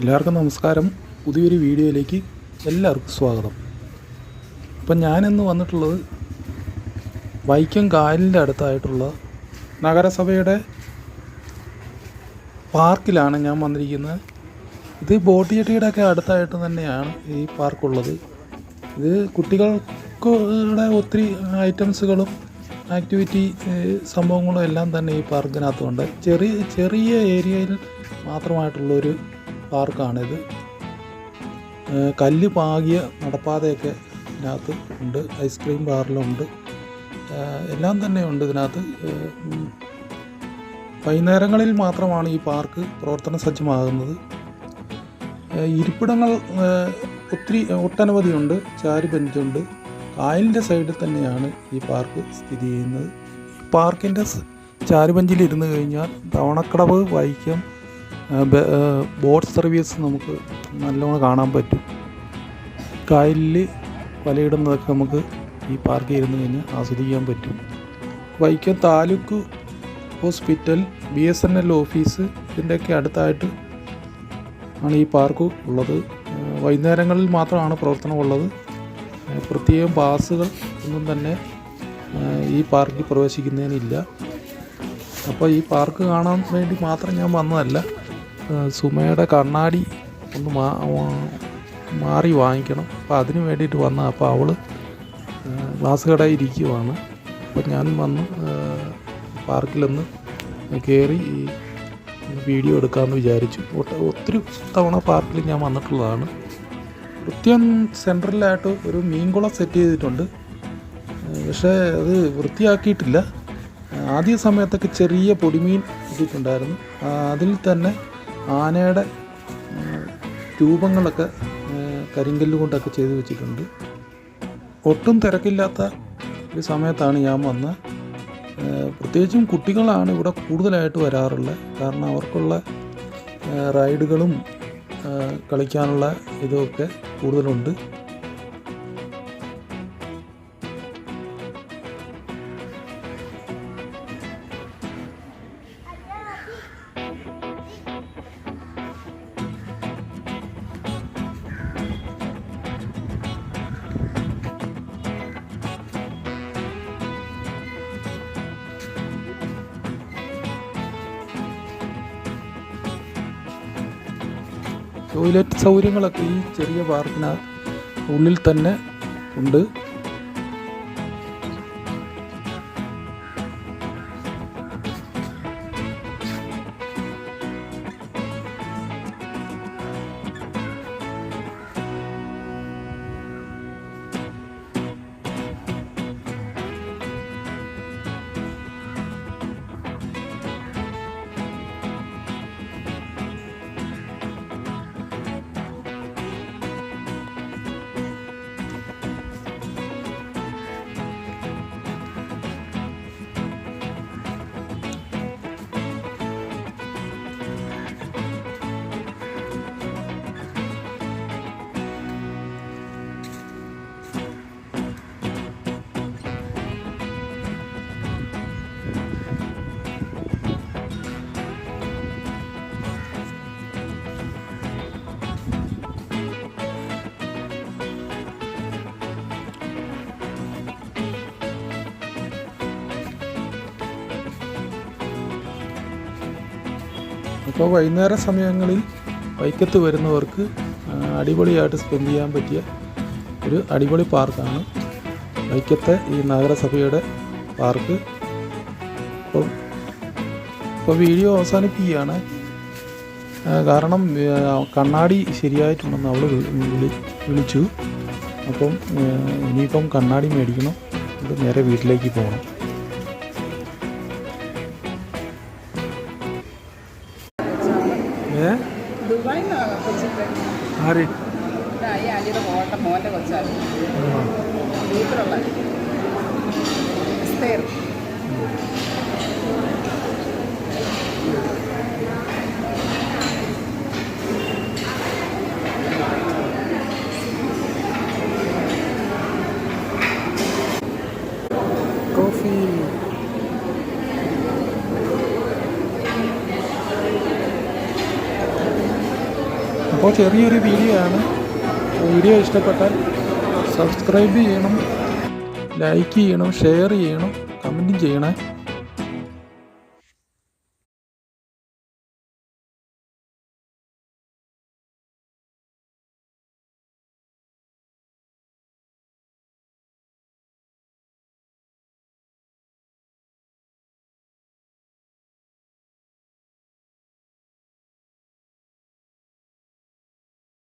എല്ലാവർക്കും നമസ്കാരം. പുതിയൊരു വീഡിയോയിലേക്ക് എല്ലാവർക്കും സ്വാഗതം. അപ്പം ഞാനിന്ന് വന്നിട്ടുള്ളത് വൈക്കം കായലിൻ്റെ അടുത്തായിട്ടുള്ള നഗരസഭയുടെ പാർക്കിലാണ് ഞാൻ വന്നിരിക്കുന്നത്. ഇത് ബോട്ട് ജെട്ടിയുടെ അടുത്തായിട്ട് തന്നെയാണ് ഈ പാർക്കുള്ളത്. ഇത് കുട്ടികൾക്കുടെ ഒത്തിരി ഐറ്റംസുകളും ആക്ടിവിറ്റി സംഭവങ്ങളും എല്ലാം തന്നെ ഈ പാർക്കിനകത്തുണ്ട്. ചെറിയ ഏരിയയിൽ മാത്രമായിട്ടുള്ളൊരു പാർക്കാണിത്. കല്ല് പാകിയ നടപ്പാതയൊക്കെ ഇതിനകത്ത് ഉണ്ട്. ഐസ്ക്രീം പാർലറുണ്ട്, എല്ലാം തന്നെ ഉണ്ട് ഇതിനകത്ത്. വൈകുന്നേരങ്ങളിൽ മാത്രമാണ് ഈ പാർക്ക് പ്രവർത്തന സജ്ജമാകുന്നത്. ഇരിപ്പിടങ്ങൾ ഒട്ടനവധിയുണ്ട്. ചാരി ബെഞ്ചുണ്ട്. കായലിൻ്റെ സൈഡിൽ തന്നെയാണ് ഈ പാർക്ക് സ്ഥിതി ചെയ്യുന്നത്. ഈ പാർക്കിൻ്റെ ചാരി ബെഞ്ചിൽ ഇരുന്ന് കഴിഞ്ഞാൽ തവണക്കടവ്, വൈക്കം ബോട്ട് സർവീസ് നമുക്ക് നല്ലോണം കാണാൻ പറ്റും. കായലിൽ വലയിടുന്നതൊക്കെ നമുക്ക് ഈ പാർക്കിൽ ഇരുന്ന് കഴിഞ്ഞാൽ ആസ്വദിക്കാൻ പറ്റും. Vaikom taluk hospital, BSNL office ഇതിൻ്റെയൊക്കെ അടുത്തായിട്ട് ആണ് ഈ പാർക്ക് ഉള്ളത്. വൈകുന്നേരങ്ങളിൽ മാത്രമാണ് പ്രവർത്തനമുള്ളത്. പ്രത്യേകം പാസുകൾ ഒന്നും തന്നെ ഈ പാർക്കിൽ പ്രവേശിക്കുന്നതിനില്ല. അപ്പോൾ ഈ പാർക്ക് കാണാൻ വേണ്ടി മാത്രം ഞാൻ വന്നതല്ല. സുമയുടെ കണ്ണാടി ഒന്ന് മാറി വാങ്ങിക്കണം. അപ്പോൾ അതിന് വേണ്ടിയിട്ട് വന്ന. അപ്പോൾ അവൾ ഗ്ലാസ് കടയിൽ ഇരിക്കുവാണ്. അപ്പോൾ ഞാൻ വന്ന് പാർക്കിലൊന്ന് കയറി ഈ വീഡിയോ എടുക്കാമെന്ന് വിചാരിച്ചു. ഒത്തിരി തവണ പാർക്കിൽ ഞാൻ വന്നിട്ടുള്ളതാണ്. കൃത്യം സെൻട്രലായിട്ട് ഒരു മീൻകുളം സെറ്റ് ചെയ്തിട്ടുണ്ട്. പക്ഷേ അത് വൃത്തിയാക്കിയിട്ടില്ല. ആദ്യ സമയത്തൊക്കെ ചെറിയ പൊടിമീൻ ഇട്ടിട്ടുണ്ടായിരുന്നു. അതിൽ തന്നെ ആനയുടെ രൂപങ്ങളൊക്കെ കരിങ്കല്ല് കൊണ്ടൊക്കെ ചെയ്ത് വെച്ചിട്ടുണ്ട്. ഒട്ടും തിരക്കില്ലാത്ത ഒരു സമയത്താണ് ഞാൻ വന്നത്. പ്രത്യേകിച്ചും കുട്ടികളാണ് ഇവിടെ കൂടുതലായിട്ട് വരാറുള്ളത്. കാരണം അവർക്കുള്ള റൈഡുകളും കളിക്കാനുള്ള ഇതൊക്കെ കൂടുതലുണ്ട്. ടോയ്ലറ്റ് സൗകര്യങ്ങളൊക്കെ ഈ ചെറിയ പാർക്കിന് ഉള്ളിൽ തന്നെ ഉണ്ട്. അപ്പോൾ വൈകുന്നേര സമയങ്ങളിൽ വൈക്കത്ത് വരുന്നവർക്ക് അടിപൊളിയായിട്ട് സ്പെൻഡ് ചെയ്യാൻ പറ്റിയ ഒരു അടിപൊളി പാർക്കാണ് വൈക്കത്തെ ഈ നഗരസഭയുടെ പാർക്ക്. ഇപ്പോൾ വീഡിയോ അവസാനിപ്പിക്കുകയാണ്. കാരണം കണ്ണാടി ശരിയായിട്ടുണ്ടെന്ന് അവൾ വിളിച്ചു. അപ്പം ഇനിയിപ്പം കണ്ണാടി മേടിക്കണം. നേരെ വീട്ടിലേക്ക് പോകണം. ആര് മോൻ്റെ കൊച്ചാണ് വീട്ടിലുള്ള കോഫി. അപ്പോൾ ചെറിയൊരു വീഡിയോ ആണ്. വീഡിയോ ഇഷ്ടപ്പെട്ടാൽ സബ്സ്ക്രൈബ് ചെയ്യണം, ലൈക്ക് ചെയ്യണം, ഷെയർ ചെയ്യണം, കമൻറ്റും ചെയ്യണേ.